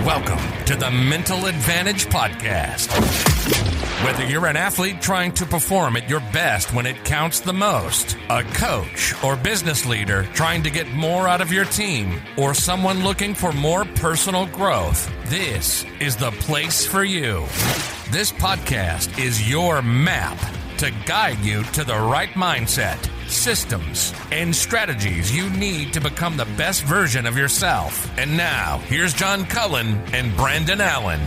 Welcome to the Mental Advantage Podcast. Whether you're an athlete trying to perform at your best when it counts the most, a coach or business leader trying to get more out of your team, or someone looking for more personal growth, this is the place for you. This podcast is your map to guide you to the right mindset, systems, and strategies you need to become the best version of yourself. And now, here's John Cullen and Brandon Allen.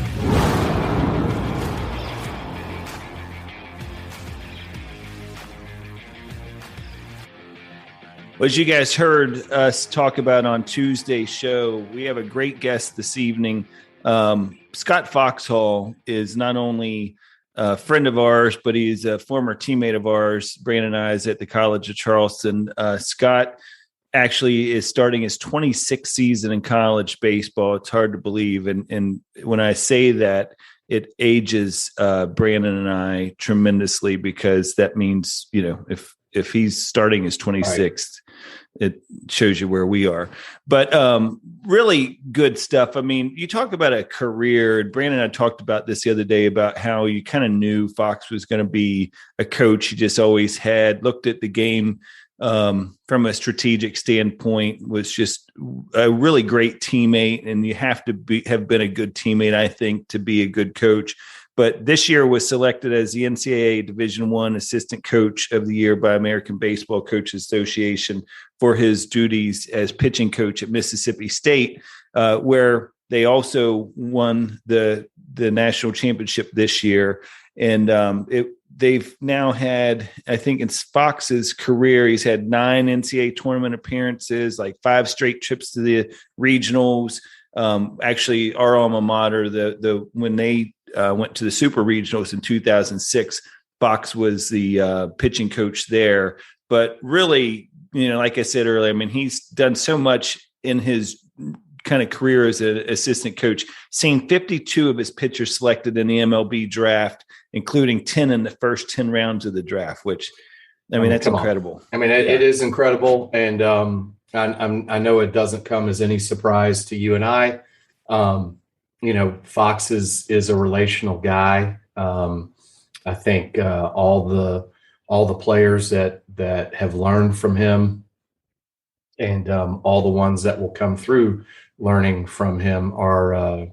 Well, as you guys heard us talk about on Tuesday's show, we have a great guest this evening. Scott Foxhall is not only a friend of ours, but he's a former teammate of ours. Brandon and I is at the College of Charleston. Scott actually is starting his 26th season in college baseball. It's hard to believe. And when I say that, it ages Brandon and I tremendously, because that means, you know, if he's starting his 26th, it shows you where we are. But really good stuff. I mean, you talk about a career. Brandon and I talked about this the other day about how you kind of knew Fox was going to be a coach. He just always had looked at the game from a strategic standpoint, was just a really great teammate. And you have to have been a good teammate, I think, to be a good coach. But this year was selected as the NCAA Division I Assistant Coach of the Year by American Baseball Coaches Association for his duties as pitching coach at Mississippi State, where they also won the national championship this year. And they've now had, I think in Fox's career, he's had 9 NCAA tournament appearances, like 5 straight trips to the regionals. Actually, our alma mater, when they went to the Super Regionals in 2006, Fox was the pitching coach there. But really, you know, like I said earlier, I mean, he's done so much in his kind of career as an assistant coach, seeing 52 of his pitchers selected in the MLB draft, including 10 in the first 10 rounds of the draft, which, I mean, that's incredible. I mean, it is incredible. And I know it doesn't come as any surprise to you and I. You know, Fox is a relational guy. I think all the players that have learned from him, and all the ones that will come through learning from him are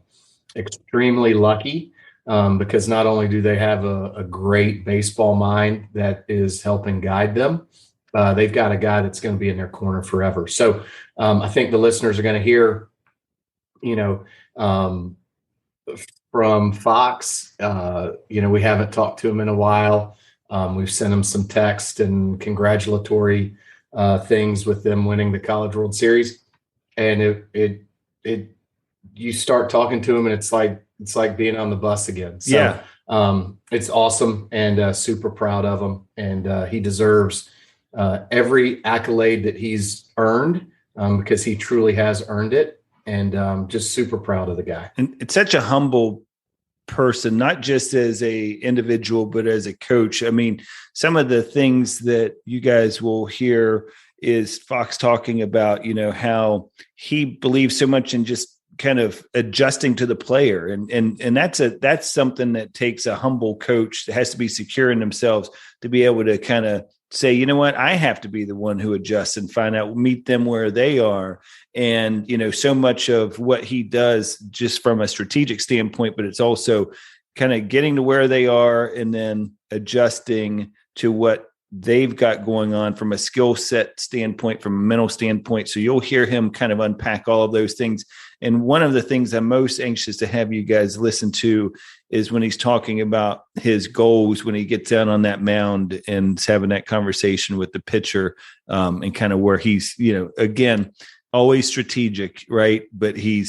extremely lucky, because not only do they have a great baseball mind that is helping guide them, they've got a guy that's going to be in their corner forever. So I think the listeners are going to hear, you know, from Fox. You know, we haven't talked to him in a while. We've sent him some text and congratulatory things with them winning the College World Series. And you start talking to him and it's like being on the bus again. So yeah. It's awesome, and super proud of him. And he deserves every accolade that he's earned, because he truly has earned it. And just super proud of the guy. And it's such a humble person, not just as a individual, but as a coach. I mean, some of the things that you guys will hear is Fox talking about, you know, how he believes so much in just kind of adjusting to the player. And that's something that takes a humble coach that has to be secure in themselves to be able to kind of say, you know what, I have to be the one who adjusts and find out, meet them where they are. And, you know, so much of what he does just from a strategic standpoint, but it's also kind of getting to where they are and then adjusting to what they've got going on from a skill set standpoint, from a mental standpoint. So you'll hear him kind of unpack all of those things. And one of the things I'm most anxious to have you guys listen to is when he's talking about his goals, when he gets down on that mound and having that conversation with the pitcher, and kind of where he's, you know, again, always strategic, right? But he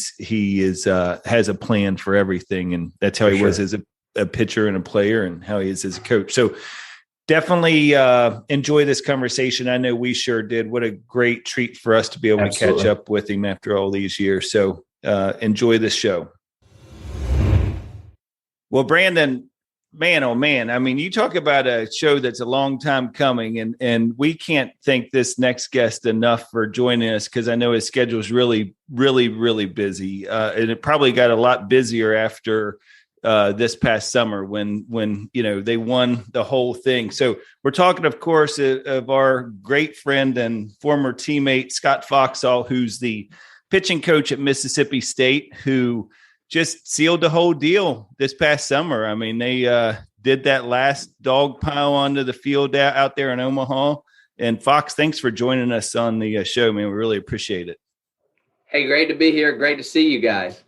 has a plan for everything. And that's how he was as a pitcher and a player, and how he is as a coach. So definitely enjoy this conversation. I know we sure did. What a great treat for us to be able to catch up with him after all these years. So enjoy this show. Well, Brandon, Man, oh man. I mean, you talk about a show that's a long time coming, and we can't thank this next guest enough for joining us, because I know his schedule is really, really, really busy. And it probably got a lot busier after this past summer when they won the whole thing. So we're talking, of course, of our great friend and former teammate, Scott Foxhall, who's the pitching coach at Mississippi State, who just sealed the whole deal this past summer. I mean, they did that last dog pile onto the field out there in Omaha. And Fox, thanks for joining us on the show, man. We really appreciate it. Hey, great to be here. Great to see you guys.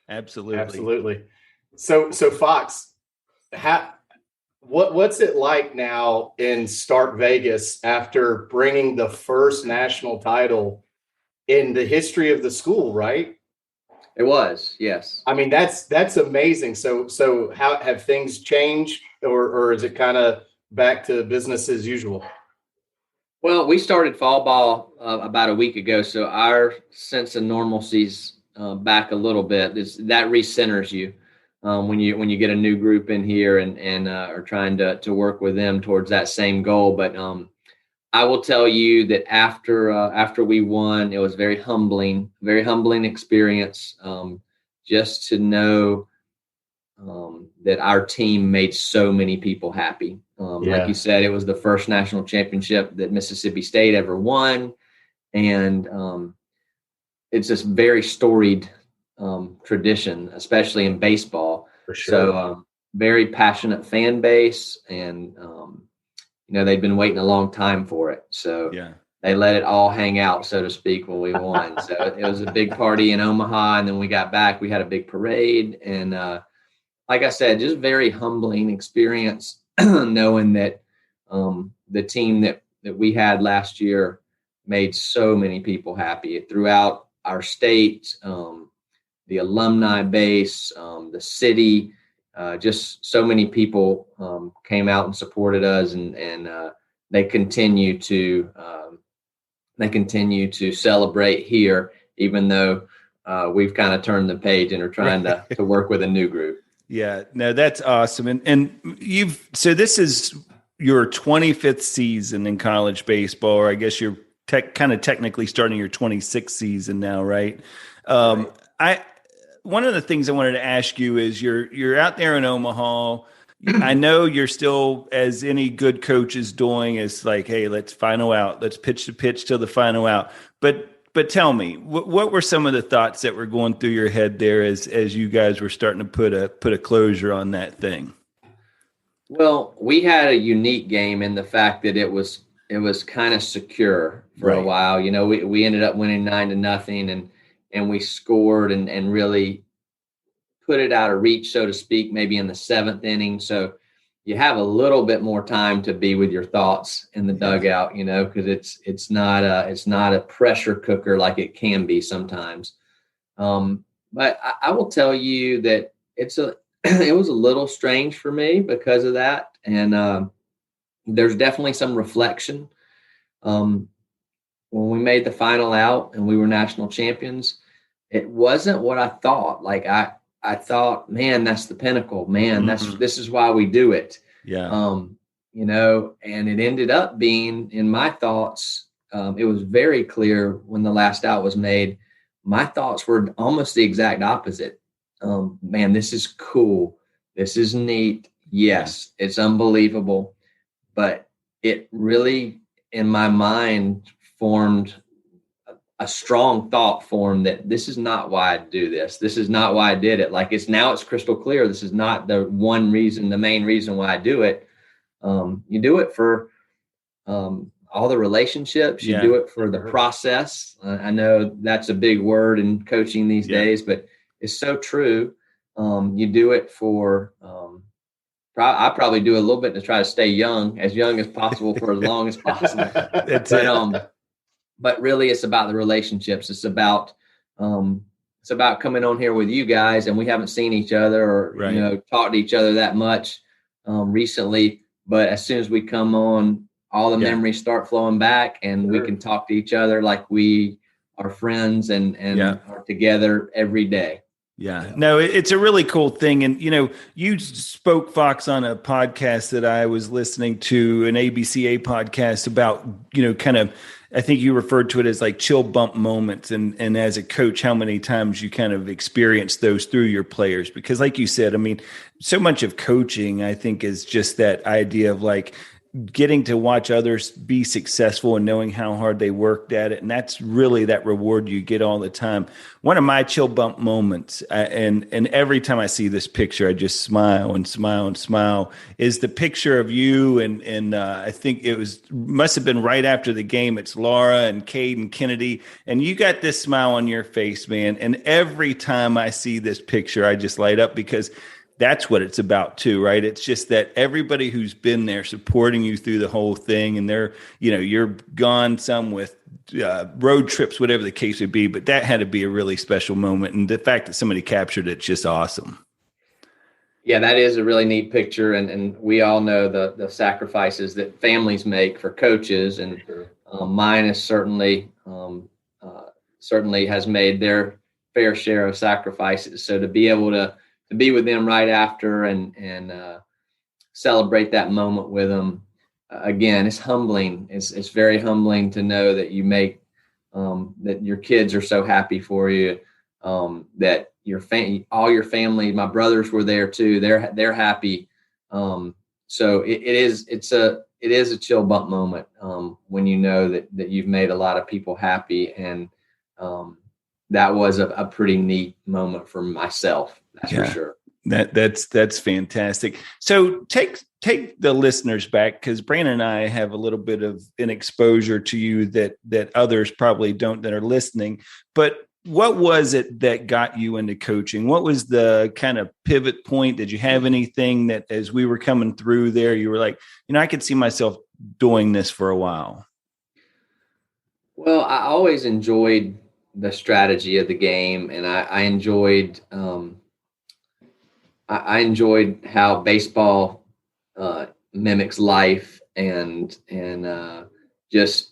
Absolutely. So Fox, what's it like now in Stark Vegas after bringing the first national title in the history of the school, right? It was, yes. I mean, that's amazing. So how have things changed, or is it kind of back to business as usual? Well, we started fall ball about a week ago, so our sense of normalcy's back a little bit. That recenters you when you get a new group in here and are trying to work with them towards that same goal. But I will tell you that after we won, it was very humbling experience, just to know that our team made so many people happy. Like you said, it was the first national championship that Mississippi State ever won, and it's this very storied tradition, especially in baseball. For sure. So very passionate fan base, and they'd been waiting a long time for it. So they let it all hang out, so to speak, when we won. So it was a big party in Omaha, and then we got back. We had a big parade, and like I said, just very humbling experience knowing that the team that we had last year made so many people happy throughout our state, the alumni base, the city. Just so many people came out and supported us, and they continue to celebrate here, even though we've kind of turned the page and are trying to work with a new group. Yeah, no, that's awesome. And so this is your 25th season in college baseball, or I guess you're kind of technically starting your 26th season now, right? One of the things I wanted to ask you is you're out there in Omaha. I know you're still, as any good coach is doing, is like, hey, let's final out. Let's pitch the pitch till the final out. But tell me, what were some of the thoughts that were going through your head there as you guys were starting to put a closure on that thing? Well, we had a unique game in the fact that it was kind of secure for a while. We ended up winning 9-0, and we scored and really put it out of reach, so to speak, maybe in the 7th inning. So you have a little bit more time to be with your thoughts in the dugout, because it's not a pressure cooker like it can be sometimes. But I will tell you that it was a little strange for me because of that. And there's definitely some reflection. When we made the final out and we were national champions, it wasn't what I thought. Like I thought, man, that's the pinnacle, man. This is why we do it. Yeah. And it ended up being, in my thoughts, it was very clear when the last out was made. My thoughts were almost the exact opposite. Man, this is cool. This is neat. Yes, it's unbelievable. But it really, in my mind, formed a strong thought form that this is not why I do this. This is not why I did it. Like it's crystal clear. This is not the main reason why I do it. You do it for all the relationships. You do it for the process. I know that's a big word in coaching these days, but it's so true. You do it for, I probably do a little bit to try to stay young as possible for as long as possible. But really it's about the relationships. It's about coming on here with you guys, and we haven't seen each other or, talked to each other that much recently. But as soon as we come on, all the memories start flowing back, and we can talk to each other like we are friends and are together every day. Yeah, no, it's a really cool thing. And, you spoke, Fox, on a podcast that I was listening to, an ABCA podcast about, kind of, I think you referred to it as like chill bump moments. And as a coach, how many times you kind of experience those through your players? Because like you said, I mean, so much of coaching, I think, is just that idea of like, getting to watch others be successful and knowing how hard they worked at it. And that's really that reward you get all the time. One of my chill bump moments, and every time I see this picture, I just smile and smile and smile, is the picture of you. And I think must have been right after the game. It's Laura and Cade and Kennedy. And you got this smile on your face, man. And every time I see this picture, I just light up, because that's what it's about too, right? It's just that everybody who's been there supporting you through the whole thing, and you're gone some with road trips, whatever the case would be, but that had to be a really special moment. And the fact that somebody captured it's just awesome. Yeah, that is a really neat picture. And we all know the sacrifices that families make for coaches. And mine is certainly has made their fair share of sacrifices. So to be able to be with them right after and celebrate that moment with them, again, it's humbling. It's very humbling to know that you make that your kids are so happy for you, that all your family, my brothers were there too. They're happy. So it is a chill bump moment when you know that you've made a lot of people happy, and that was a pretty neat moment for myself. That's for sure. That's fantastic. So take the listeners back, because Brandon and I have a little bit of an exposure to you that others probably don't, that are listening. But what was it that got you into coaching? What was the kind of pivot point? Did you have anything that, as we were coming through there, you were like, I could see myself doing this for a while? Well, I always enjoyed the strategy of the game, and I enjoyed how baseball mimics life, and just,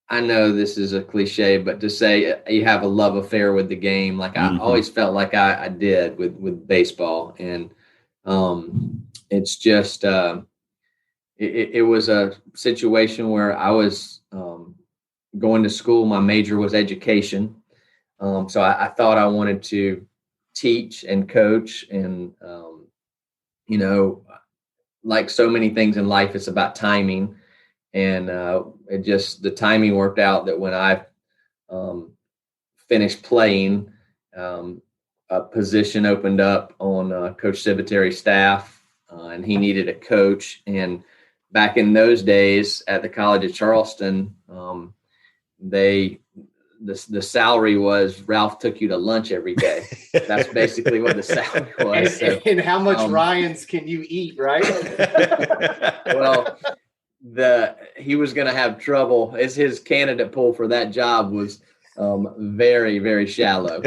I know this is a cliche, but to say you have a love affair with the game, like I always felt like I did with baseball. And it's just, it was a situation where I was going to school. My major was education. So I thought I wanted to teach and coach, and, like so many things in life, it's about timing. And the timing worked out that when I finished playing, a position opened up on Coach Civitary's staff, and he needed a coach. And back in those days at the College of Charleston, the salary was Ralph took you to lunch every day. That's basically what the salary was. And how much Ryan's can you eat, right? Well, he was going to have trouble, as his candidate pool for that job was very, very shallow.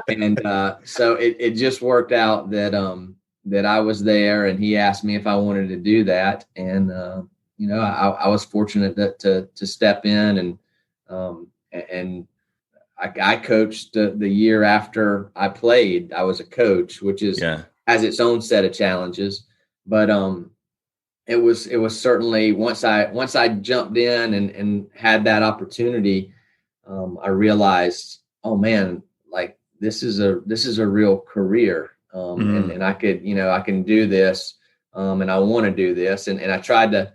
And so it just worked out that I was there, and he asked me if I wanted to do that. And, I was fortunate to step in, and I coached the year after I played. I was a coach, which has its own set of challenges, but it was certainly, once I jumped in and had that opportunity, I realized, oh man, like this is a real career, and I could, I can do this, and I want to do this, and I try to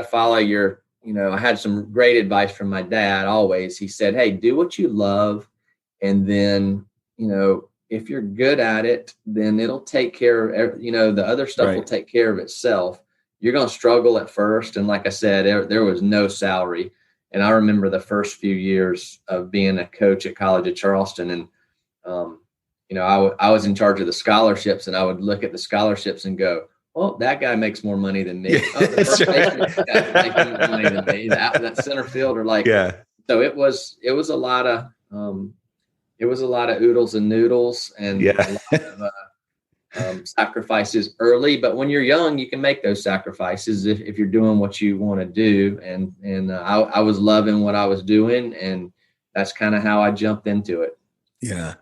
follow your. I had some great advice from my dad always. He said, hey, do what you love. And then, if you're good at it, then it'll take care of, the other stuff will take care of itself. You're going to struggle at first. And like I said, there was no salary. And I remember the first few years of being a coach at College of Charleston. And, I was in charge of the scholarships, and I would look at the scholarships and go, well, that guy makes more money than me. Oh, the first baseman guy makes more money than me. That center fielder, So it was a lot of oodles and noodles, and a lot of sacrifices early. But when you're young, you can make those sacrifices if you're doing what you want to do. And I was loving what I was doing, and that's kind of how I jumped into it. Yeah.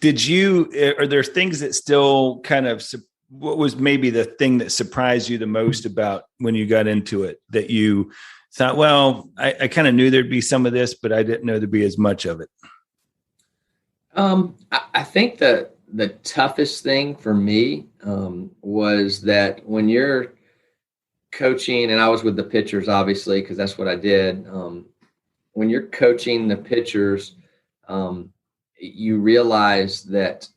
Are there things that still kind of, what was maybe the thing that surprised you the most about when you got into it, that you thought, well, I kind of knew there'd be some of this, but I didn't know there'd be as much of it? I think that the toughest thing for me was that when you're coaching, and I was with the pitchers, obviously, because that's what I did. When you're coaching the pitchers, you realize that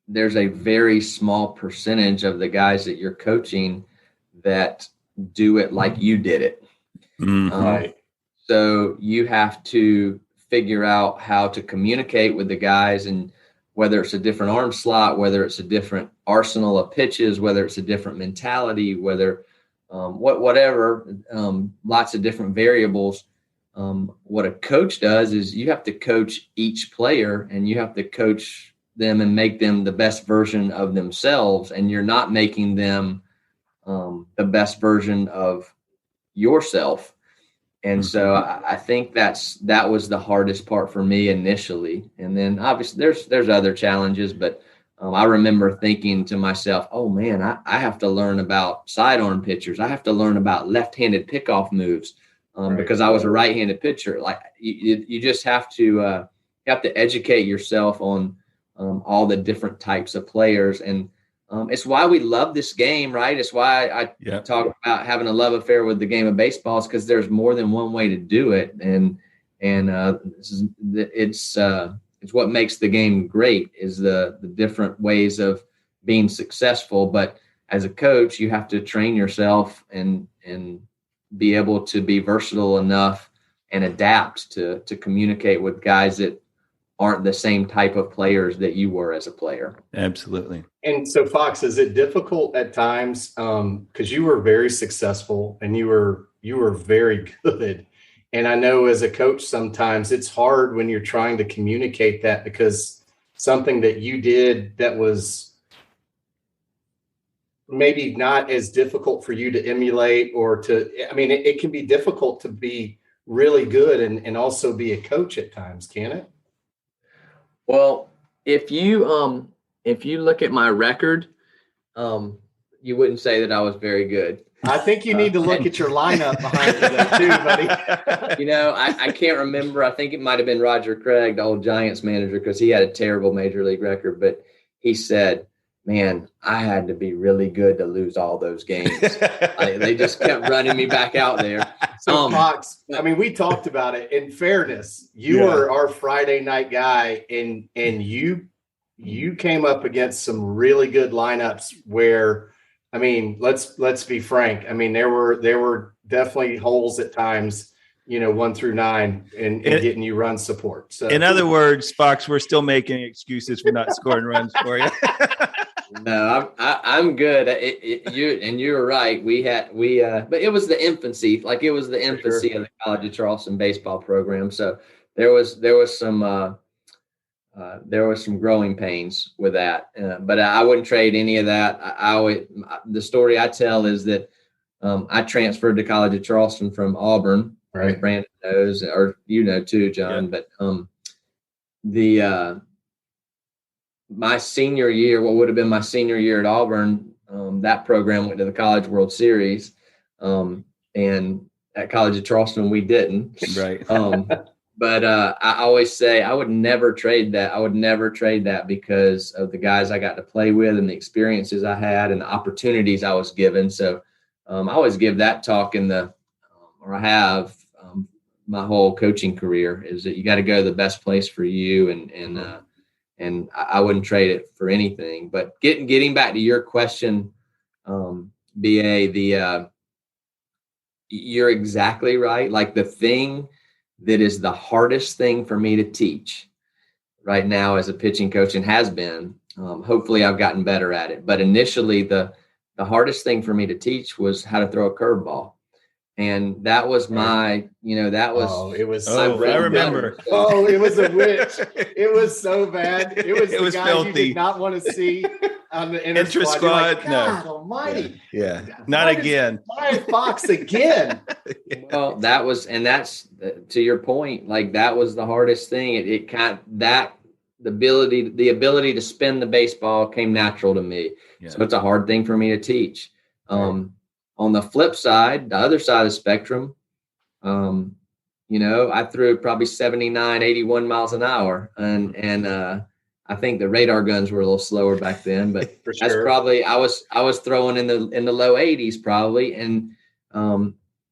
there's a very small percentage of the guys that you're coaching that do it like you did it. Right. So you have to figure out how to communicate with the guys, and whether it's a different arm slot, whether it's a different arsenal of pitches, whether it's a different mentality, whether whatever, lots of different variables. What a coach does is you have to coach each player, and you have to coach them and make them the best version of themselves. And you're not making them the best version of yourself. And so I think that was the hardest part for me initially. And then obviously there's other challenges, but I remember thinking to myself, oh man, I have to learn about sidearm pitchers. I have to learn about left-handed pickoff moves because I was a right-handed pitcher. Like you just have to educate yourself on all the different types of players. And it's why we love this game, right? It's why I talk about having a love affair with the game of baseball, is because there's more than one way to do it. And it's what makes the game great, is the different ways of being successful. But as a coach, you have to train yourself and be able to be versatile enough and adapt to communicate with guys that aren't the same type of players that you were as a player. Absolutely. And so, Fox, is it difficult at times? Because you were very successful and you were very good. And I know as a coach, sometimes it's hard when you're trying to communicate that, because something that you did that was maybe not as difficult for you to emulate it can be difficult to be really good and also be a coach at times, can it? Well, if you look at my record, you wouldn't say that I was very good. I think you need to look at your lineup behind you there too, buddy. I can't remember. I think it might have been Roger Craig, the old Giants manager, because he had a terrible major league record. But he said, man, I had to be really good to lose all those games. They just kept running me back out there. So, Fox, we talked about it. In fairness, you were our Friday night guy, and you came up against some really good lineups where, let's be frank. There were definitely holes at times, 1 through 9 in getting you run support. So, in other words, Fox, we're still making excuses for not scoring runs for you. No, I'm good. You were right. But it was the infancy. Like, it was the infancy of the College of Charleston baseball program. So there was some growing pains with that. But I wouldn't trade any of that. The story I tell is that I transferred to College of Charleston from Auburn. Right. Brandon knows, or too, John. Yeah. But my senior year, what would have been my senior year at Auburn, that program went to the College World Series, and at College of Charleston we didn't. Right. But I always say I would never trade that. I would never trade that because of the guys I got to play with and the experiences I had and the opportunities I was given. So I always give that talk I have my whole coaching career, is that you got to go to the best place for you, and I wouldn't trade it for anything. But getting back to your question, BA, you're exactly right. Like, the thing that is the hardest thing for me to teach right now as a pitching coach, and has been, hopefully I've gotten better at it. But initially the hardest thing for me to teach was how to throw a curveball. And that was I remember. Oh, it was a witch. It was so bad. It was the guy filthy. You did not want to see on the inter squad. Like, God almighty. Yeah. Not again. Why Fox again? Well, that's to your point. Like, that was the hardest thing. the ability to spin the baseball came natural to me. Yeah. So it's a hard thing for me to teach. Right. On the flip side, the other side of the spectrum, I threw probably 79, 81 miles an hour. And I think the radar guns were a little slower back then, but sure. That's probably, I was throwing in the low 80s probably. And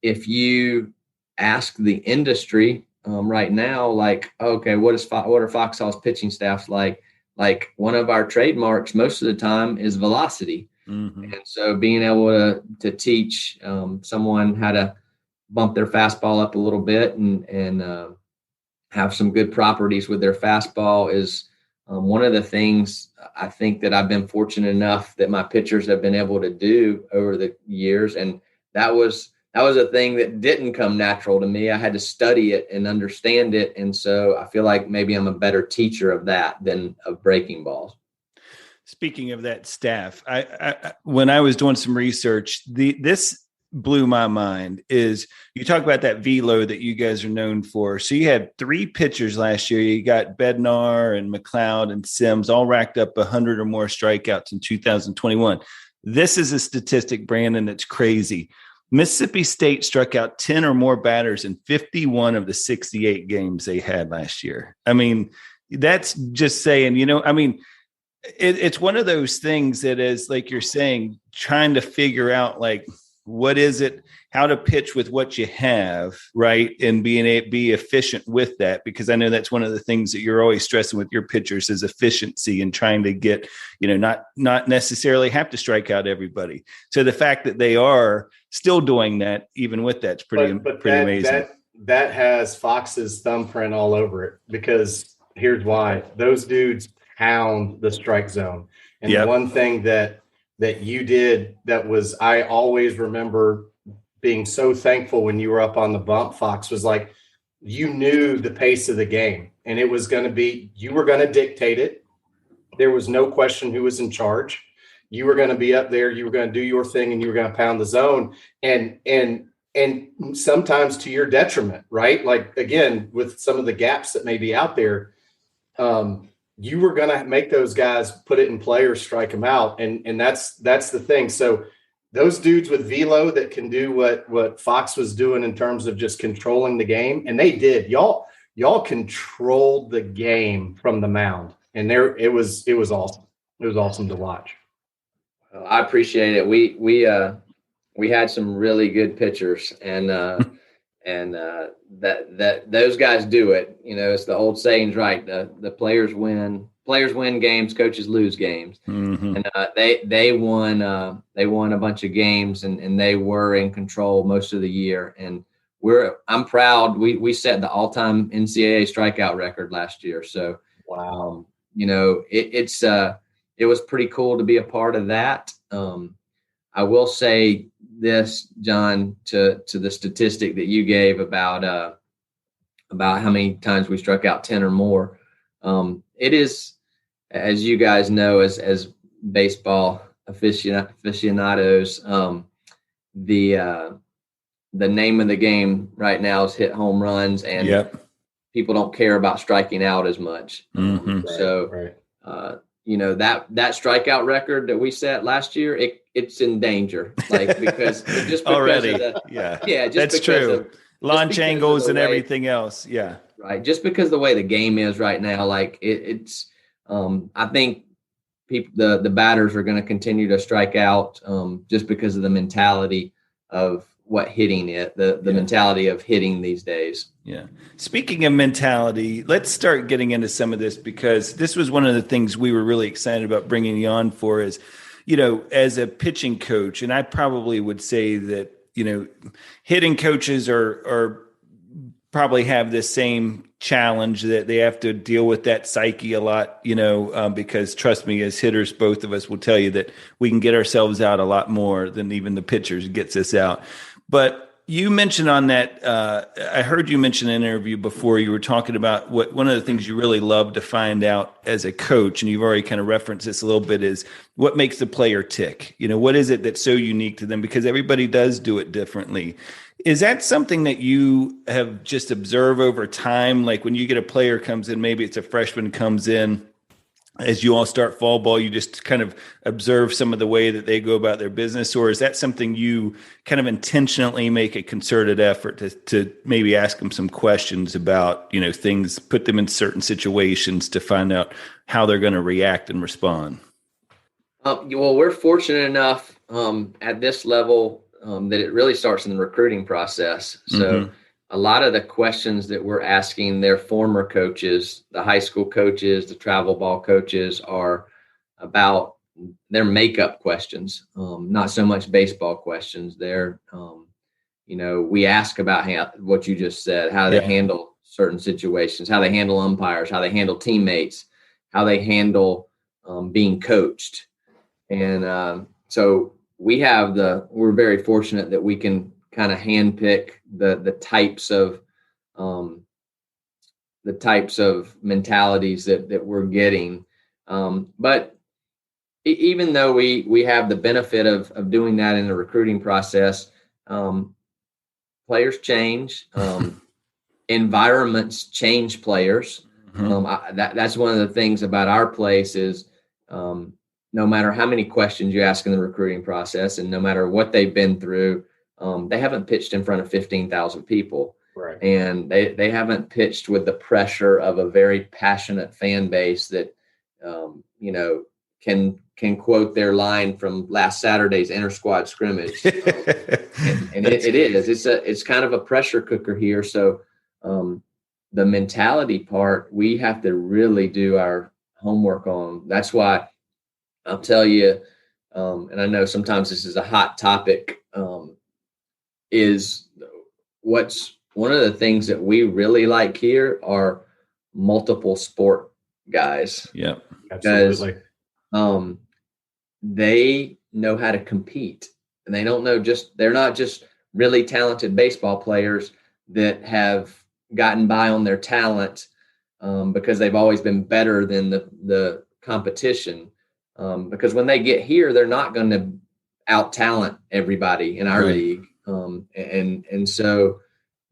if you ask the industry right now, like, okay, what are Foxhall's pitching staffs like? Like, one of our trademarks most of the time is velocity. Mm-hmm. And so being able to teach someone how to bump their fastball up a little bit and have some good properties with their fastball is one of the things I think that I've been fortunate enough that my pitchers have been able to do over the years. And that was a thing that didn't come natural to me. I had to study it and understand it. And so I feel like maybe I'm a better teacher of that than of breaking balls. Speaking of that staff, I when I was doing some research, this blew my mind. Is you talk about that velo that you guys are known for. So you had 3 pitchers last year. You got Bednar and McLeod and Sims all racked up 100 or more strikeouts in 2021. This is a statistic, Brandon, that's crazy. Mississippi State struck out 10 or more batters in 51 of the 68 games they had last year. I mean, that's just saying, it's one of those things that is, like you're saying, trying to figure out, like, what is it, how to pitch with what you have, right? And be efficient with that, because I know that's one of the things that you're always stressing with your pitchers is efficiency and trying to get, not necessarily have to strike out everybody. So the fact that they are still doing that, even with that's pretty amazing. That has Fox's thumbprint all over it, because here's why. Those dudes pound the strike zone. And yep. The one thing that you did that was, I always remember being so thankful when you were up on the bump, Fox, was like, you knew the pace of the game, and it was going to be, you were going to dictate it. There was no question who was in charge. You were going to be up there, you were going to do your thing, and you were going to pound the zone, and sometimes to your detriment, right? Like, again, with some of the gaps that may be out there, you were going to make those guys put it in play or strike them out. And that's the thing. So those dudes with velo that can do what Fox was doing in terms of just controlling the game. And they did. Y'all controlled the game from the mound. And it was awesome. It was awesome to watch. Well, I appreciate it. We had some really good pitchers, and that those guys do it. It's the old sayings, right? The players win games, coaches lose games. Mm-hmm. And they won a bunch of games, and they were in control most of the year. And I'm proud. We set the all-time NCAA strikeout record last year. So wow, it was pretty cool to be a part of that. I will say this, John, to the statistic that you gave about how many times we struck out 10 or more. It is, as you guys know, as baseball aficionados, the name of the game right now is hit home runs, and yep. People don't care about striking out as much. Mm-hmm. Right. That strikeout record that we set last year, it's in danger, like, because just because already, just that's true. Launch angles and everything else, yeah, right. Just because the way the game is right now, like it's, I think the batters are going to continue to strike out, just because of the mentality of what hitting the mentality of hitting these days. Yeah. Speaking of mentality, let's start getting into some of this, because this was one of the things we were really excited about bringing you on for is, as a pitching coach, and I probably would say that, hitting coaches are probably have the same challenge, that they have to deal with that psyche a lot, because trust me, as hitters, both of us will tell you that we can get ourselves out a lot more than even the pitchers gets us out. But you mentioned on that, I heard you mention in an interview before, you were talking about one of the things you really love to find out as a coach, and you've already kind of referenced this a little bit, is what makes the player tick. What is it that's so unique to them? Because everybody does do it differently. Is that something that you have just observed over time? Like when you get a player comes in, maybe it's a freshman comes in, as you all start fall ball, you just kind of observe some of the way that they go about their business? Or is that something you kind of intentionally make a concerted effort to maybe ask them some questions about, things, put them in certain situations to find out how they're going to react and respond? Well, we're fortunate enough at this level that it really starts in the recruiting process. So a lot of the questions that we're asking their former coaches, the high school coaches, the travel ball coaches, are about their makeup questions, not so much baseball questions. They're, we ask about what you just said, how they handle certain situations, how they handle umpires, how they handle teammates, how they handle being coached. And so we're very fortunate that we can kind of handpick the types of mentalities that we're getting. But even though we have the benefit of doing that in the recruiting process, players change, environments change players. That's one of the things about our place is, no matter how many questions you ask in the recruiting process and no matter what they've been through, they haven't pitched in front of 15,000 people. Right. And they haven't pitched with the pressure of a very passionate fan base that, can quote their line from last Saturday's inter-squad scrimmage. And it's kind of a pressure cooker here. So the mentality part, we have to really do our homework on. That's why I'll tell you, and I know sometimes this is a hot topic, is what's one of the things that we really like here are multiple sport guys. Yeah, absolutely. Because they know how to compete, and they're not just really talented baseball players that have gotten by on their talent because they've always been better than the competition. Because when they get here, they're not going to out-talent everybody in our league. And so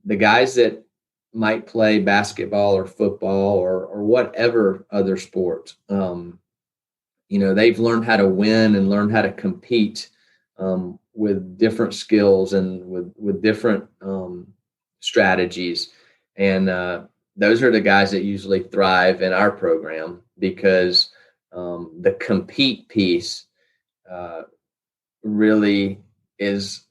the guys that might play basketball or football or whatever other sport, they've learned how to win and learned how to compete with different skills and with different strategies. And those are the guys that usually thrive in our program because the compete piece really is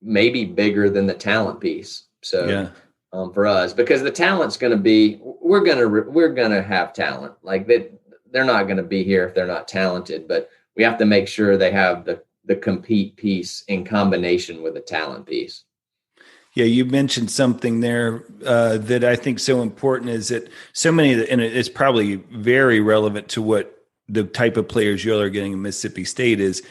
maybe bigger than the talent piece. So for us, because the talent's going to be, we're going to have talent. Like they're not going to be here if they're not talented, but we have to make sure they have the compete piece in combination with the talent piece. Yeah, you mentioned something there that I think so important is that so many of and it's probably very relevant to what the type of players you all are getting in Mississippi State is.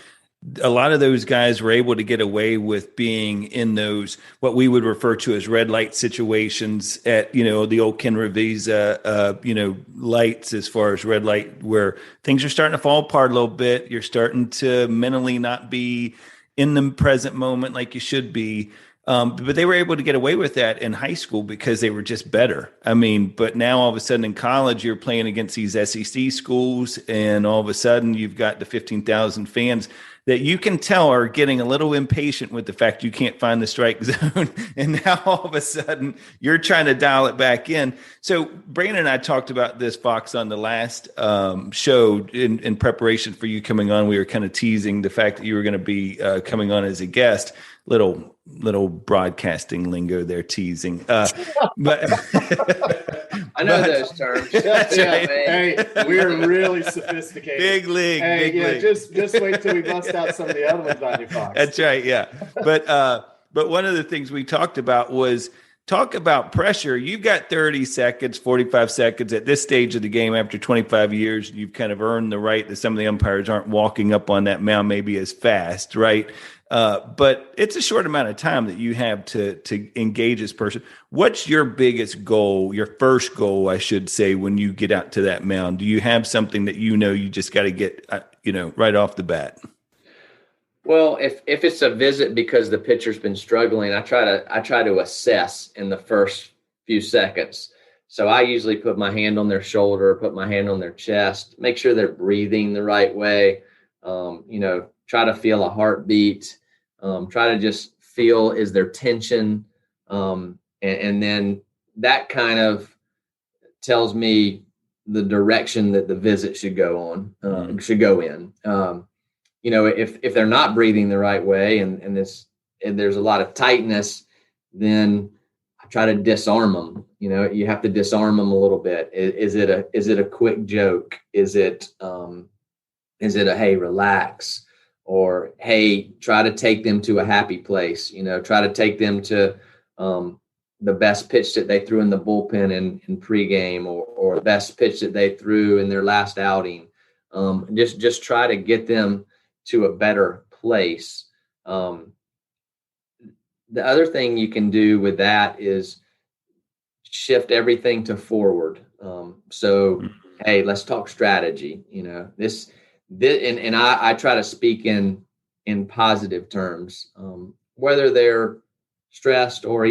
A lot of those guys were able to get away with being in those, what we would refer to as red light situations at, the old Ken Revisa, lights as far as red light, where things are starting to fall apart a little bit. You're starting to mentally not be in the present moment like you should be. But they were able to get away with that in high school because they were just better. I mean, but now all of a sudden in college, you're playing against these SEC schools, and all of a sudden you've got the 15,000 fans that you can tell are getting a little impatient with the fact you can't find the strike zone. And now all of a sudden you're trying to dial it back in. So Brandon and I talked about this, Fox, on the last show in preparation for you coming on. We were kind of teasing the fact that you were going to be coming on as a guest. Little broadcasting lingo there, teasing. But I know those terms. That's right. Hey, we're really sophisticated. Big league. Big league. Just wait till we bust out some of the other ones on you, Fox. That's right. Yeah. But one of the things we talked about was talk about pressure. You've got 30 seconds, 45 seconds at this stage of the game after 25 years. You've kind of earned the right that some of the umpires aren't walking up on that mound maybe as fast, right? But it's a short amount of time that you have to engage this person. What's your biggest goal, your first goal, I should say, when you get out to that mound? Do you have something that you just got to get, right off the bat? Well, if it's a visit because the pitcher's been struggling, I try to assess in the first few seconds. So I usually put my hand on their shoulder, put my hand on their chest, make sure they're breathing the right way. Try to feel a heartbeat. Try to just feel, is there tension? And then that kind of tells me the direction that the visit should go in. If they're not breathing the right way and there's a lot of tightness, then I try to disarm them. You have to disarm them a little bit. Is it a quick joke? Is it a, hey, relax, or hey, try to take them to a happy place, try to take them to the best pitch that they threw in the bullpen in pregame, or the best pitch that they threw in their last outing. Just try to get them to a better place. The other thing you can do with that is shift everything to forward. Hey, let's talk strategy. And I try to speak in positive terms, whether they're stressed or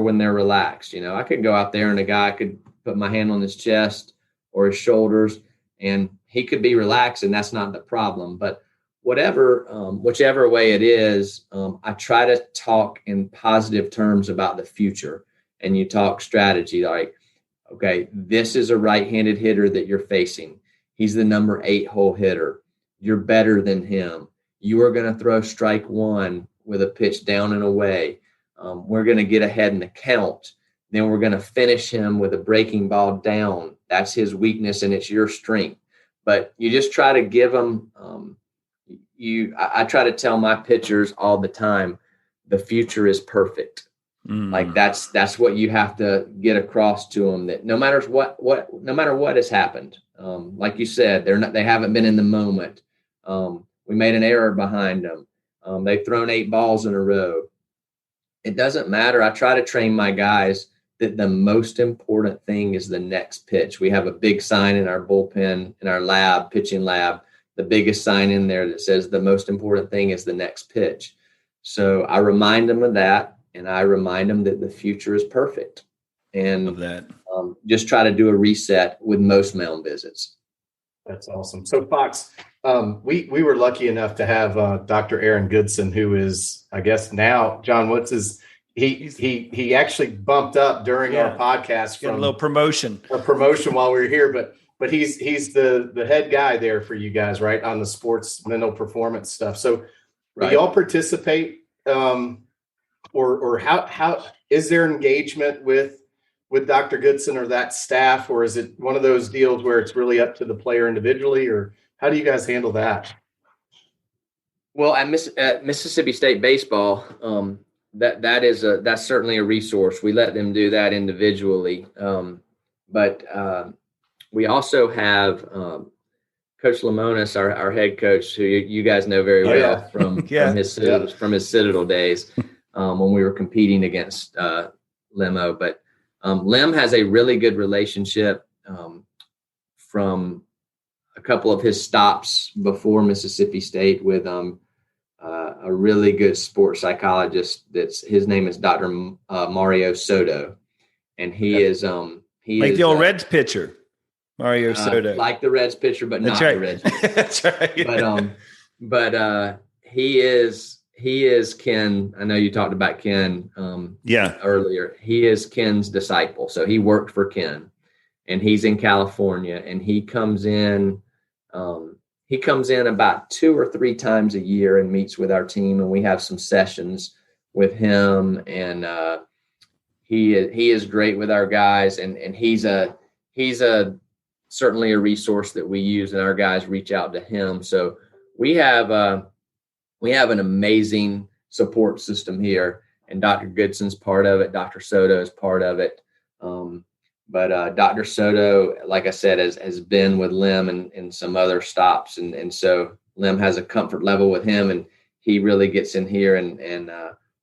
when they're relaxed. I could go out there and a guy could put my hand on his chest or his shoulders and he could be relaxed, and that's not the problem. But whichever way it is, I try to talk in positive terms about the future. And you talk strategy, like, okay, this is a right-handed hitter that you're facing. He's the number 8 hole hitter. You're better than him. You are going to throw strike one with a pitch down and away. We're going to get ahead in the count. Then we're going to finish him with a breaking ball down. That's his weakness, and it's your strength. But you just try to give them I try to tell my pitchers all the time, the future is perfect. Like that's what you have to get across to them, that no matter what has happened, like you said, they haven't been in the moment. We made an error behind them. They've thrown 8 balls in a row. It doesn't matter. I try to train my guys that the most important thing is the next pitch. We have a big sign in our bullpen, in our pitching lab, the biggest sign in there that says the most important thing is the next pitch. So I remind them of that, and I remind them that the future is perfect. And just try to do a reset with most mound visits. That's awesome. So Fox, we were lucky enough to have Dr. Aaron Goodson, who is, I guess now, John, he actually bumped up during our podcast from a little promotion while we were here, but he's the head guy there for you guys, right, on the sports mental performance stuff. So do y'all participate, or how is there engagement with Dr. Goodson or that staff, or is it one of those deals where it's really up to the player individually, or how do you guys handle that? Well, at Mississippi State baseball, that's certainly a resource. We let them do that individually, but we also have Coach Lamonis, our head coach, who you guys know very well from his Citadel days, when we were competing against Limo. But Lim has a really good relationship from a couple of his stops before Mississippi State with a really good sports psychologist. His name is Dr. Mario Soto, and he is the old Reds pitcher. Mario Soto, like the Reds pitcher, but not the Reds pitcher. That's right. But he is Ken. I know you talked about Ken earlier. He is Ken's disciple. So he worked for Ken, and he's in California, and he comes in about 2 or 3 times a year and meets with our team, and we have some sessions with him, and he is great with our guys, and he's a certainly a resource that we use, and our guys reach out to him. So we have an amazing support system here, and Dr. Goodson's part of it. Dr. Soto is part of it. But Dr. Soto, like I said, has been with Lim and some other stops. And so Lim has a comfort level with him, and he really gets in here and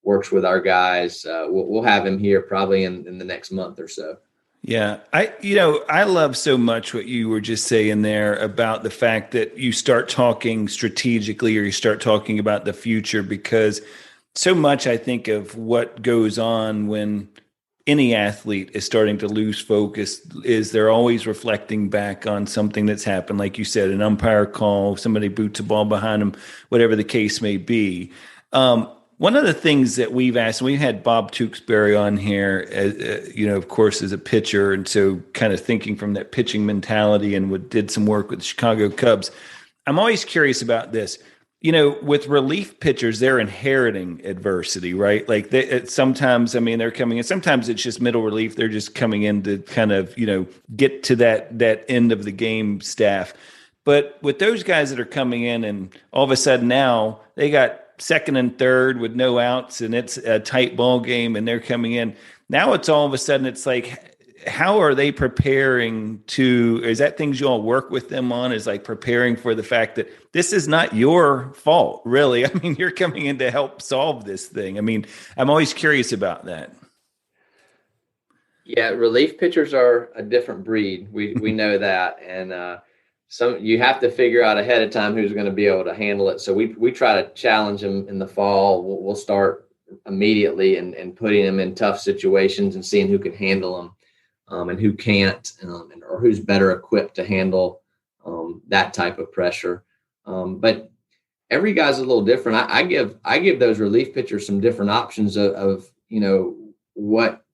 works with our guys. We'll have him here probably in the next month or so. Yeah. I love so much what you were just saying there about the fact that you start talking strategically or you start talking about the future, because so much I think of what goes on when any athlete is starting to lose focus is they're always reflecting back on something that's happened. Like you said, an umpire call, somebody boots a ball behind them, whatever the case may be. One of the things that we've asked, and we had Bob Tewksbury on here, of course, as a pitcher. And so kind of thinking from that pitching mentality and did some work with the Chicago Cubs. I'm always curious about this. With relief pitchers, they're inheriting adversity, right? Like sometimes, they're coming in. Sometimes it's just middle relief. They're just coming in to kind of, get to that end of the game staff. But with those guys that are coming in and all of a sudden now they got second and third with no outs and it's a tight ball game and they're coming in. Now it's all of a sudden it's like, how are they preparing is that things you all work with them on, is like preparing for the fact that this is not your fault, really? You're coming in to help solve this thing. I'm always curious about that. Yeah. Relief pitchers are a different breed. We know that. And, you have to figure out ahead of time who's going to be able to handle it. So we try to challenge them in the fall. We'll start immediately and putting them in tough situations and seeing who can handle them and who can't, or who's better equipped to handle that type of pressure. But every guy's a little different. I give those relief pitchers some different options of what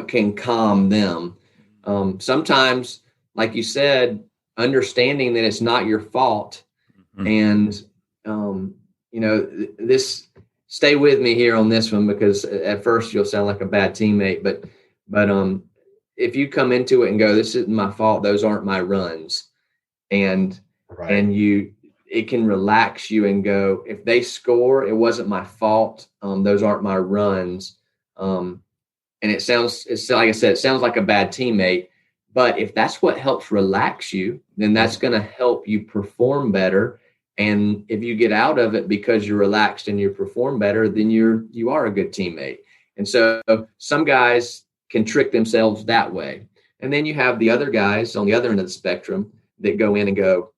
can calm them. Sometimes, like you said, understanding that it's not your fault. And, this, stay with me here on this one, because at first you'll sound like a bad teammate, but if you come into it and go, this isn't my fault, those aren't my runs. And it can relax you and go, if they score, it wasn't my fault. Those aren't my runs. And it's like I said, it sounds like a bad teammate. But if that's what helps relax you, then that's going to help you perform better. And if you get out of it because you're relaxed and you perform better, then you are a good teammate. And so some guys can trick themselves that way. And then you have the other guys on the other end of the spectrum that go in and go,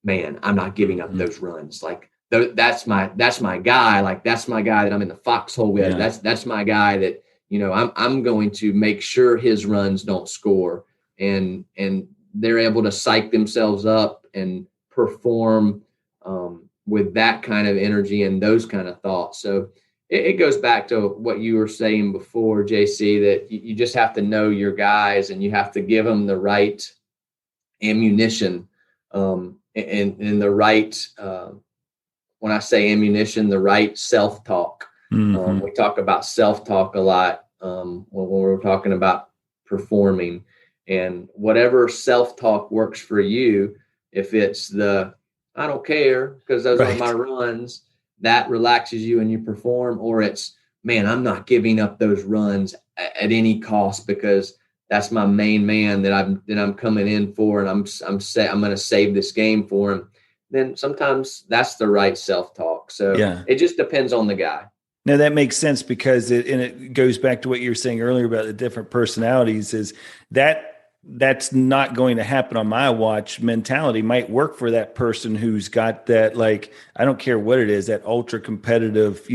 man, I'm not giving up those runs. Like that's my guy. Like that's my guy that I'm in the foxhole with. Yeah. That's my guy that, I'm going to make sure his runs don't score. And they're able to psych themselves up and perform with that kind of energy and those kind of thoughts. So it goes back to what you were saying before, JC, that you just have to know your guys and you have to give them the right ammunition and the right, when I say ammunition, the right self-talk. Mm-hmm. We talk about self-talk a lot when we're talking about performing. And whatever self-talk works for you, if it's I don't care because those are my runs, that relaxes you and you perform, or it's, man, I'm not giving up those runs at any cost because that's my main man that I'm coming in for, and I'm going to save this game for him. Then sometimes that's the right self-talk. So It just depends on the guy. No, that makes sense, because it goes back to what you were saying earlier about the different personalities, is that's not going to happen on my watch. Mentality might work for that person who's got that, like, I don't care what it is, that ultra competitive,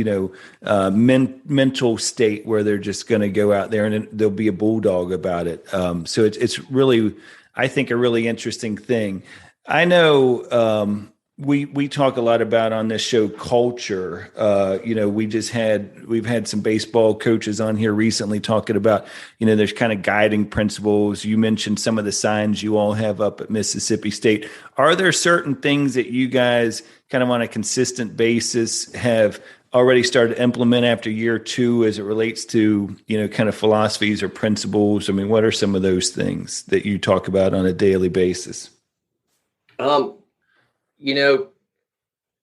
mental state where they're just going to go out there and they'll be a bulldog about it. So it's really, I think, a really interesting thing. I know, we talk a lot about on this show culture. We've had some baseball coaches on here recently talking about, there's kind of guiding principles. You mentioned some of the signs you all have up at Mississippi State. Are there certain things that you guys kind of on a consistent basis have already started to implement after year two as it relates to, kind of philosophies or principles? I mean, what are some of those things that you talk about on a daily basis?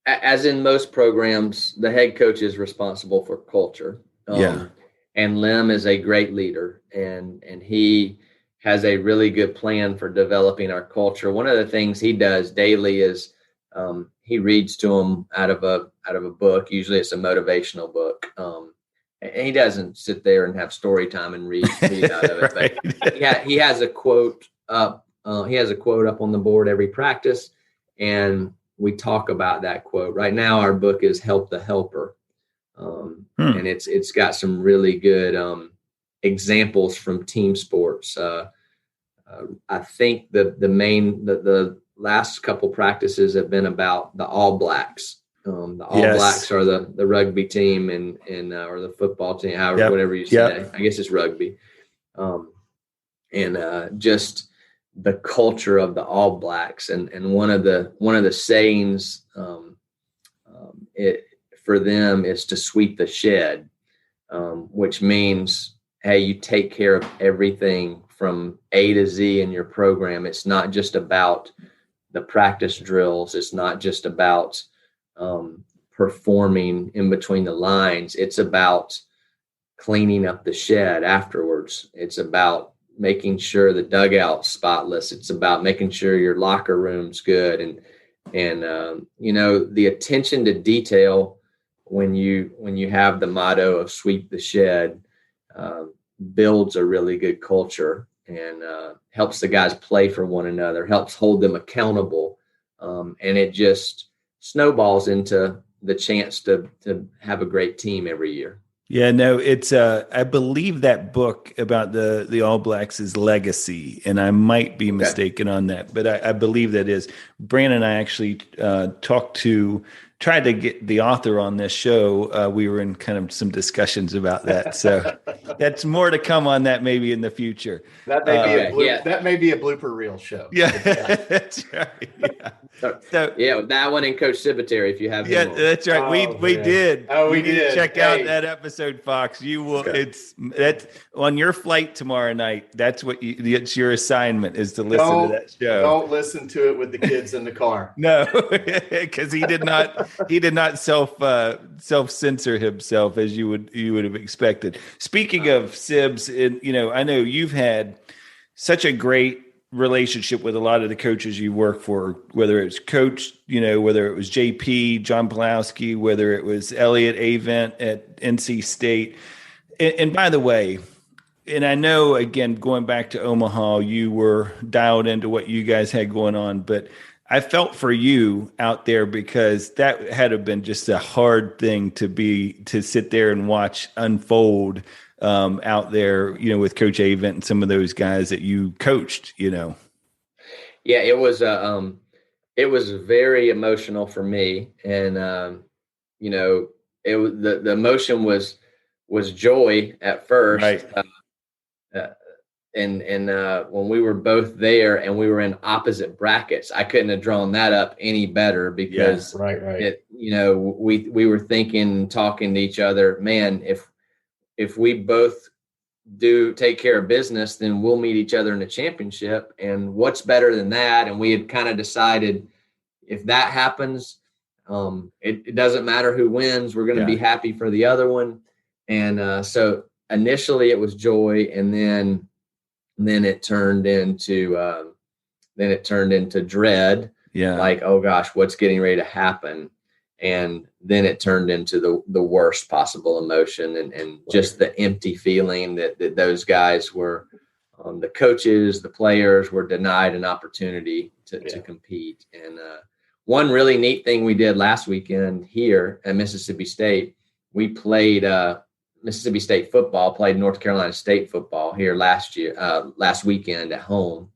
As in most programs, the head coach is responsible for culture. And Lim is a great leader, and he has a really good plan for developing our culture. One of the things he does daily is he reads to them out of a book. Usually it's a motivational book. he doesn't sit there and have story time and read out of it, right. But he has a quote up. He has a quote up on the board every practice, and we talk about that quote. Right now, our book is "Help the Helper," and it's got some really good examples from team sports. I think the last couple practices have been about the All Blacks. The All Blacks are the rugby team and or the football team, whatever you say. I guess it's rugby. And just the culture of the All Blacks, and one of the sayings for them is to sweep the shed, which means, hey, you take care of everything from A to Z in your program. It's not just about the practice drills. It's not just about performing in between the lines. It's about cleaning up the shed afterwards. It's about making sure the dugout's spotless. It's about making sure your locker room's good. And the attention to detail when you have the motto of sweep the shed builds a really good culture and helps the guys play for one another, helps hold them accountable. And it just snowballs into the chance to have a great team every year. Yeah, no, it's I believe that book about the All Blacks is Legacy, and I might be mistaken on that, but I believe that is. Brandon and I actually tried to get the author on this show. We were in kind of some discussions about that. So that's more to come on that maybe in the future. That may be a blooper reel show. Yeah, that's right. Yeah. So, that one and Coach Cibiteri, if you have him on. That's right. We did. Oh, we did. Check out that episode, Fox. You will. Okay. That's on your flight tomorrow night. That's it's your assignment is to listen to that show. Don't listen to it with the kids in the car. No, because he did not self censor himself as you would have expected. Speaking of Sibs, I know you've had such a great relationship with a lot of the coaches you work for, whether it's Coach, whether it was JP, John Pulowski, whether it was Elliot Avent at NC State. And by the way, and I know, again, going back to Omaha, you were dialed into what you guys had going on, but I felt for you out there because that had to have been just a hard thing to sit there and watch unfold out there, with Coach Avent and some of those guys that you coached, Yeah, it was very emotional for me. And, it was, the emotion was joy at first. Right. And when we were both there and we were in opposite brackets, I couldn't have drawn that up any better because right. We were talking to each other, man, if we both do take care of business, then we'll meet each other in the championship. And what's better than that? And we had kind of decided if that happens, it doesn't matter who wins. We're going to be happy for the other one. And so initially it was joy, and then it turned into dread. Yeah. Like, oh gosh, what's getting ready to happen? And then it turned into the worst possible emotion and just the empty feeling that those guys were, the coaches, the players were denied an opportunity to compete. And one really neat thing we did last weekend here at Mississippi State, we played Mississippi State football, played North Carolina State football here last weekend at home.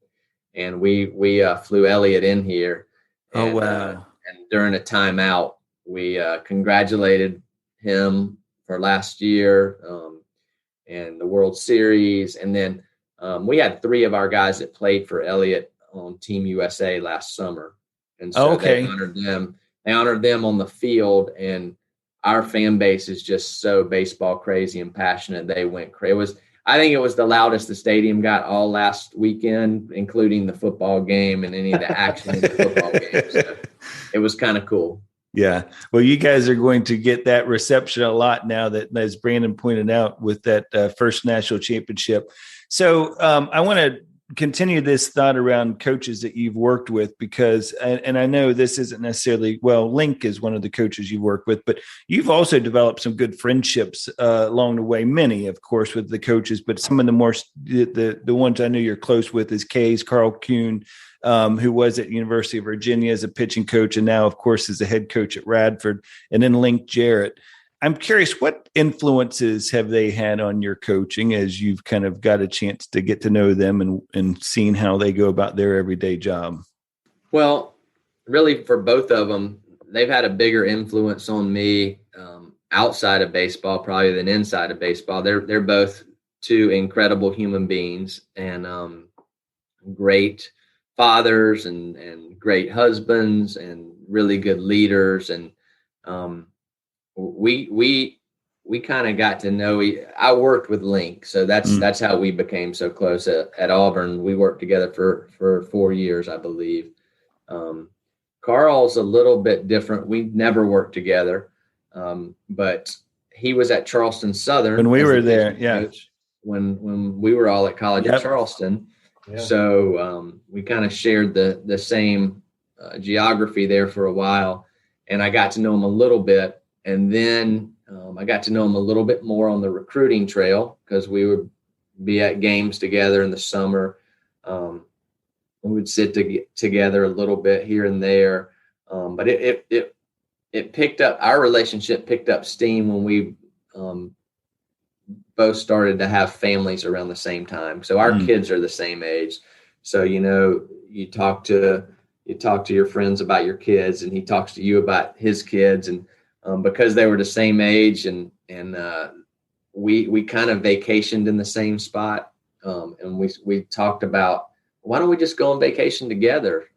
And we flew Elliot in here. And, oh, wow. And during a timeout, we congratulated him for last year and the World Series. And then we had 3 of our guys that played for Elliot on Team USA last summer. And so they honored them. They honored them on the field, and our fan base is just so baseball crazy and passionate. They went crazy. I think it was the loudest the stadium got all last weekend, including the football game and any of the action in the football game. So it was kind of cool. Yeah. Well, you guys are going to get that reception a lot now that, as Brandon pointed out, with that first national championship. So I want to continue this thought around coaches that you've worked with, because, and I know this isn't necessarily, well, Link is one of the coaches you've worked with, but you've also developed some good friendships along the way, many, of course, with the coaches, but some of the more, the ones I know you're close with is Carl Kuhn, who was at University of Virginia as a pitching coach, and now, of course, is a head coach at Radford, and then Link Jarrett. I'm curious, what influences have they had on your coaching as you've kind of got a chance to get to know them and seen how they go about their everyday job? Well, really for both of them, they've had a bigger influence on me outside of baseball probably than inside of baseball. They're both two incredible human beings and great fathers and great husbands and really good leaders. And we kind of got to know. I worked with Link, so that's how we became so close at Auburn. We worked together for 4 years, I believe. Carl's a little bit different. We never worked together, but he was at Charleston Southern when we were there. Yeah, when we were all at college at Charleston. Yeah. So we kind of shared the same geography there for a while, and I got to know him a little bit. And then I got to know him a little bit more on the recruiting trail because we would be at games together in the summer. We would sit together a little bit here and there. But it picked up, our relationship picked up steam when we both started to have families around the same time. So our kids are the same age. So, you talk to your friends about your kids, and he talks to you about his kids. And because they were the same age and we kind of vacationed in the same spot. And we talked about, why don't we just go on vacation together?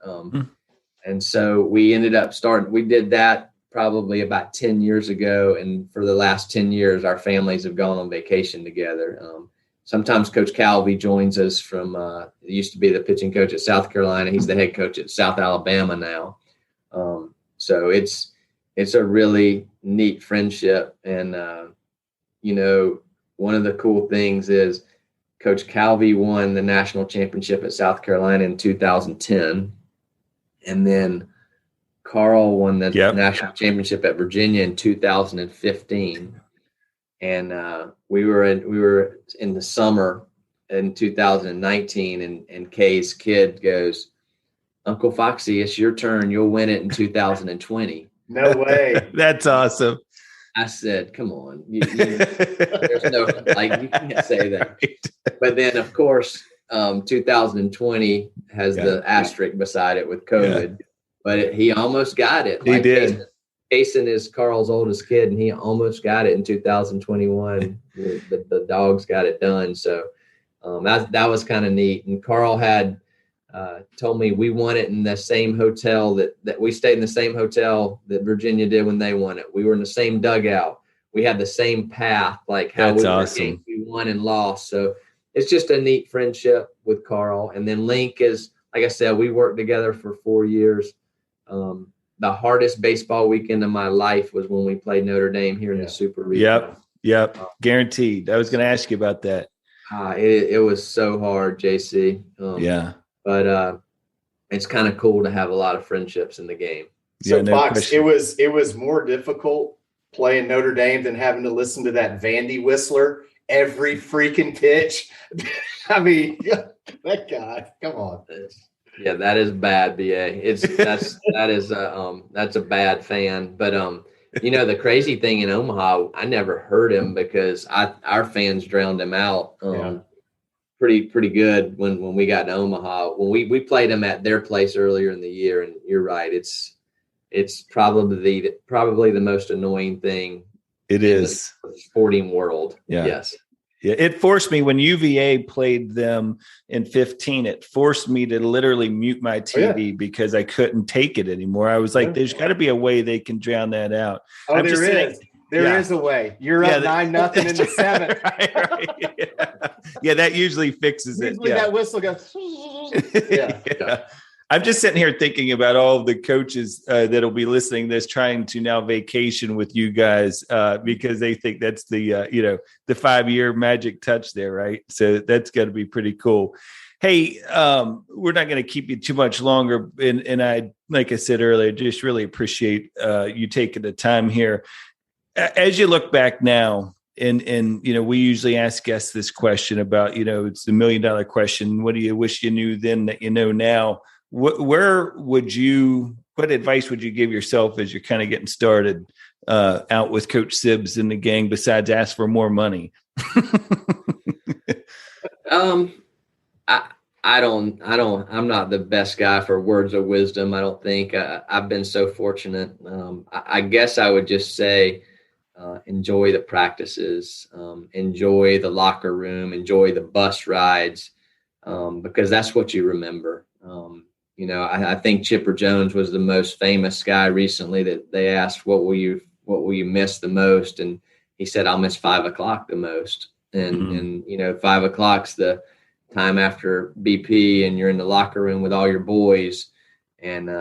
And so we ended up we did that probably about 10 years ago. And for the last 10 years, our families have gone on vacation together. Sometimes Coach Calvi joins us from, used to be the pitching coach at South Carolina. He's the head coach at South Alabama now. So it's a really neat friendship. And, one of the cool things is Coach Calvi won the national championship at South Carolina in 2010. And then Carl won the national championship at Virginia in 2015. And we were in the summer in 2019, and Kay's kid goes, "Uncle Foxy, it's your turn. You'll win it in 2020. No way. That's awesome. I said, come on. There's no, you can't say that. Right. But then, of course, 2020 has the asterisk beside it with COVID. Yeah. But he almost got it. He did. Jason is Carl's oldest kid, and he almost got it in 2021. The dogs got it done. So that was kind of neat. And Carl had told me we won it in the same hotel that we stayed in the same hotel that Virginia did when they won it. We were in the same dugout. We had the same path, like how That's awesome. We won and lost. So it's just a neat friendship with Carl. And then Link is, like I said, we worked together for 4 years. The hardest baseball weekend of my life was when we played Notre Dame here in the Super Regional. Yep. Guaranteed. I was going to ask you about that. It was so hard, JC. But it's kind of cool to have a lot of friendships in the game. So Fox, it was more difficult playing Notre Dame than having to listen to that Vandy whistler every freaking pitch. I mean, that guy, come on. Yeah, that is bad, BA. That's a bad fan. But the crazy thing in Omaha, I never heard him because our fans drowned him out. Pretty good when we got to Omaha. When we played them at their place earlier in the year, and you're right, it's probably the most annoying thing. It is in the sporting world. Yeah. Yes. Yeah, it forced me when UVA played them in 2015. It forced me to literally mute my TV because I couldn't take it anymore. I was like, "There's got to be a way they can drown that out." Oh, there is a way. You're up 9-0 in the seventh. Right. Yeah, that usually fixes it. Usually that whistle goes. I'm just sitting here thinking about all of the coaches that'll be listening to this, trying to now vacation with you guys because they think that's the 5-year magic touch there, right? So that's got to be pretty cool. Hey, we're not going to keep you too much longer, and I, like I said earlier, just really appreciate you taking the time here. As you look back now, and we usually ask guests this question about, it's the $1 million question. What do you wish you knew then that you know now? What advice would you give yourself as you're kind of getting started out with Coach Sibbs and the gang, besides ask for more money? I'm not the best guy for words of wisdom. I don't think I've been so fortunate. I guess I would just say, enjoy the practices, enjoy the locker room, enjoy the bus rides, because that's what you remember. I think Chipper Jones was the most famous guy recently that they asked, what will you miss the most? And he said, I'll miss 5 o'clock the most. And 5 o'clock's the time after BP and you're in the locker room with all your boys. And,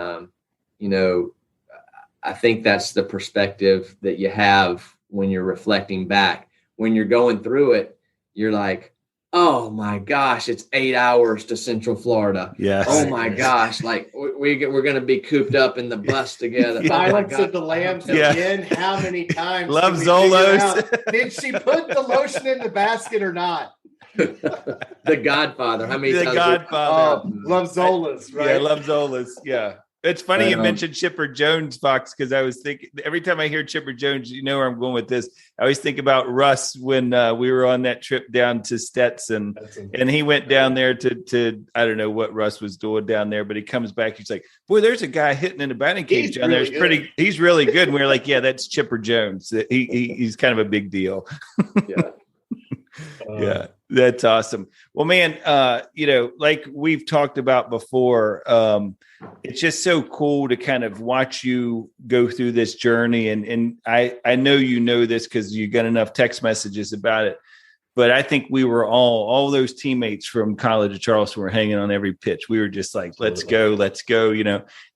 I think that's the perspective that you have when you're reflecting back. When you're going through it, you're like, oh my gosh, it's 8 hours to Central Florida. Yes. Oh my gosh. Like we're going to be cooped up in the bus together. Silence of the Lambs again. How many times? Love Zolos. Did she put the lotion in the basket or not? The Godfather. How many times? The Godfather. Love Zolas, right? Yeah, Love Zolas. Yeah. It's funny you mentioned Chipper Jones, Fox, because I was thinking every time I hear Chipper Jones, you know where I'm going with this. I always think about Russ when we were on that trip down to Stetson, and he went down there to I don't know what Russ was doing down there, but he comes back. He's like, "Boy, there's a guy hitting in the batting cage down there. He's really good." And we were like, "Yeah, that's Chipper Jones. He's kind of a big deal." Yeah. Yeah, that's awesome. Well, man, like we've talked about before, it's just so cool to kind of watch you go through this journey. And I know you know this because you got enough text messages about it. But I think we were all those teammates from College of Charleston were hanging on every pitch. We were just like, let's go.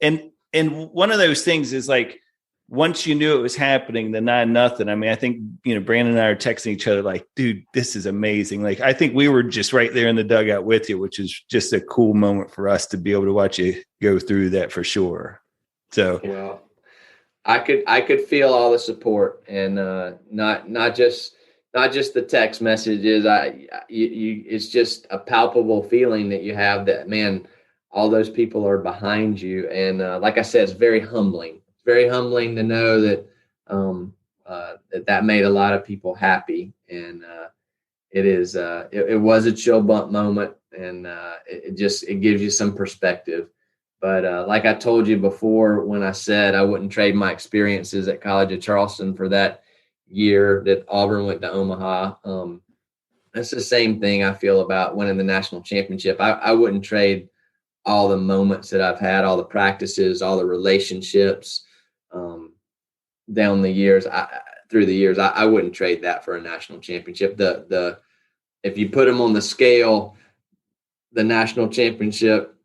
And one of those things is like, once you knew it was happening, the 9-0. I mean, I think, Brandon and I are texting each other like, dude, this is amazing. Like, I think we were just right there in the dugout with you, which is just a cool moment for us to be able to watch you go through that for sure. So, well, I could feel all the support, and not just the text messages. It's just a palpable feeling that you have that, man, all those people are behind you. And like I said, it's very humbling. Very humbling to know that that made a lot of people happy, and it was a chill bump moment, and it gives you some perspective. But like I told you before, when I said I wouldn't trade my experiences at College of Charleston for that year that Auburn went to Omaha, that's the same thing I feel about winning the national championship. I wouldn't trade all the moments that I've had, all the practices, all the relationships. Down the years, through the years, I wouldn't trade that for a national championship. If you put them on the scale, the national championship,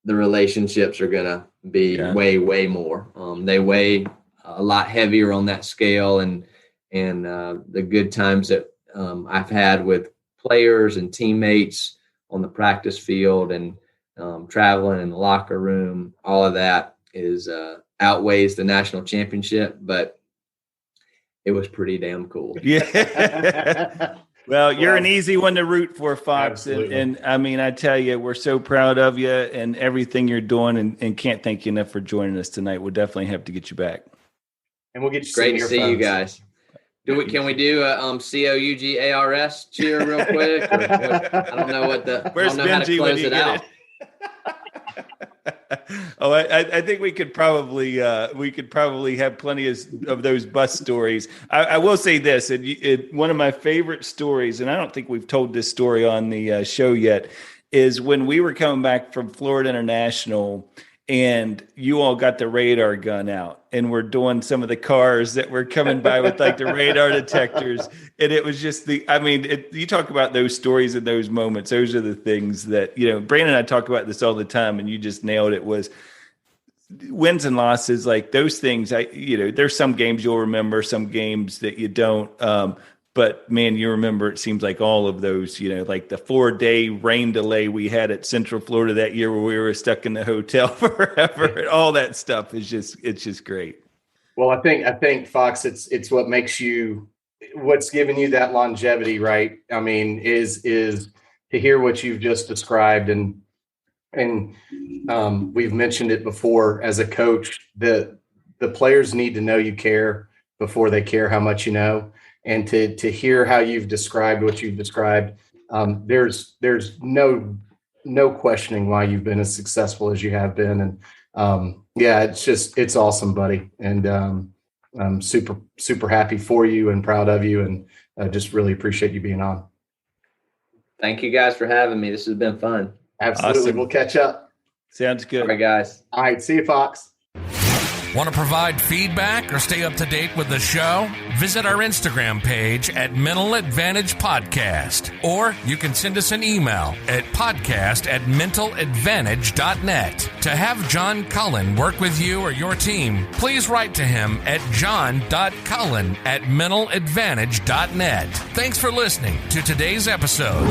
the relationships are gonna be way more. They weigh a lot heavier on that scale, and the good times that I've had with players and teammates on the practice field and traveling in the locker room, all of that is outweighs the national championship, but it was pretty damn cool. Yeah. Well, you're an easy one to root for, Fox. And I mean, I tell you, we're so proud of you and everything you're doing, and can't thank you enough for joining us tonight. We'll definitely have to get you back. And we'll get you. Great to see you guys. Can we do a COUGARS cheer real quick? I don't know how to close it out. Oh, I think we could probably have plenty of those bus stories. I will say this, one of my favorite stories, and I don't think we've told this story on the show yet, is when we were coming back from Florida International, and you all got the radar gun out and we're doing some of the cars that were coming by with like the radar detectors. And it was just you talk about those stories and those moments. Those are the things that, Brandon and I talk about this all the time, and you just nailed it, was wins and losses, like those things. There's some games you'll remember, some games that you don't. But man, you remember, it seems like all of those, like the 4-day rain delay we had at Central Florida that year where we were stuck in the hotel forever. All that stuff it's just great. Well, I think Fox, it's what makes what's giving you that longevity, right? I mean, is to hear what you've just described. And we've mentioned it before, as a coach, the players need to know you care before they care how much you know. And to hear how you've described what you've described, there's no questioning why you've been as successful as you have been. And it's awesome, buddy. And I'm super, super happy for you and proud of you, and just really appreciate you being on. Thank you guys for having me. This has been fun. Absolutely. Awesome. We'll catch up. Sounds good. All right, guys. All right. See you, Fox. Want to provide feedback or stay up to date with the show? Visit our Instagram page at Mental Advantage Podcast, or you can send us an email at podcast@mentaladvantage.net. To have John Cullen work with you or your team, please write to him at john.cullen@mentaladvantage.net. Thanks for listening to today's episode.